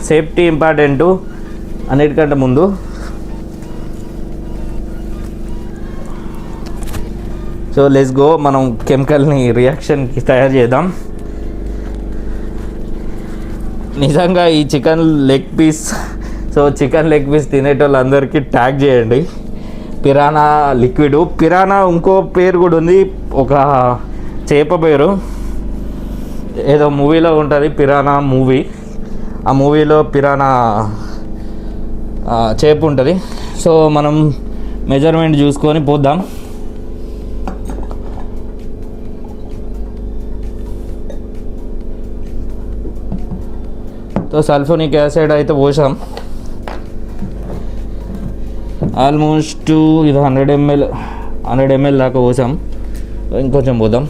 Safety important అన్నిటికంటే ముందు. So let's go, మనం కెమికల్ని రియాక్షన్కి తయారు చేద్దాం. నిజంగా ఈ chicken leg piece, so chicken leg piece తినేటోళ్ళందరికీ ట్యాగ్ చేయండి పిరానా లిక్విడ్. పిరానా ఇంకో పేరు కూడా ఉంది, ఒక చేప పేరు, ఏదో మూవీలో ఉంటుంది పిరానా మూవీ. ఆ మూవీలో పిరానా చేప ఉంటుంది. సో మనం మెజర్మెంట్ చూసుకొని పోద్దాం. సో సల్ఫోనిక్ యాసిడ్ అయితే పోసాం ఆల్మోస్ట్. ఇది 100 ml దాకా పోసాం. ఇంకొంచెం పోదాం.